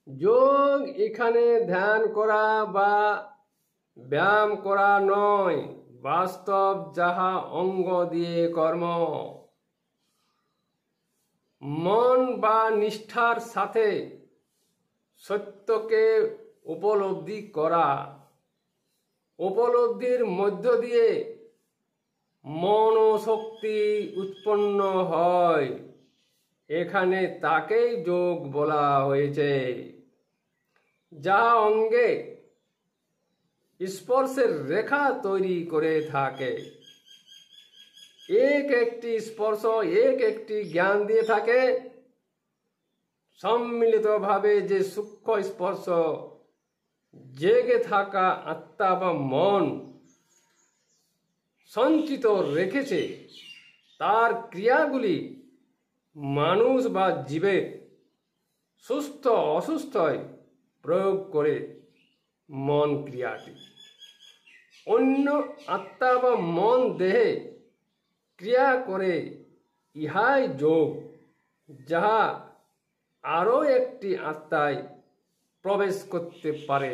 যোগ এখানে ধ্যান করা বা ব্যায়াম করা নয়, বাস্তব যাহা অঙ্গ দিয়ে কর্ম। মন বা নিষ্ঠার সাথে সত্যকে উপলব্ধি করা, উপলব্ধির মধ্য দিয়ে মনোশক্তি উৎপন্ন হয়, এখানে তাকেই যোগ বলা হয়েছে। যা অঙ্গে স্পর্শের রেখা তৈরি করে থাকে, এক একটি স্পর্শ এক একটি জ্ঞান দিয়ে থাকে। সম্মিলিতভাবে যে সূক্ষ্ম স্পর্শ জেগে থাকা আত্মা বা মন সঞ্চিত রেখেছে, তার ক্রিয়াগুলি মানুষ বা জীবের সুস্থ অসুস্থয় প্রয়োগ করে মন ক্রিয়াটি অন্য আত্মা বা মন দেহে ক্রিয়া করে, ইহাই যোগ, যাহা আরও একটি আত্মায় প্রবেশ করতে পারে।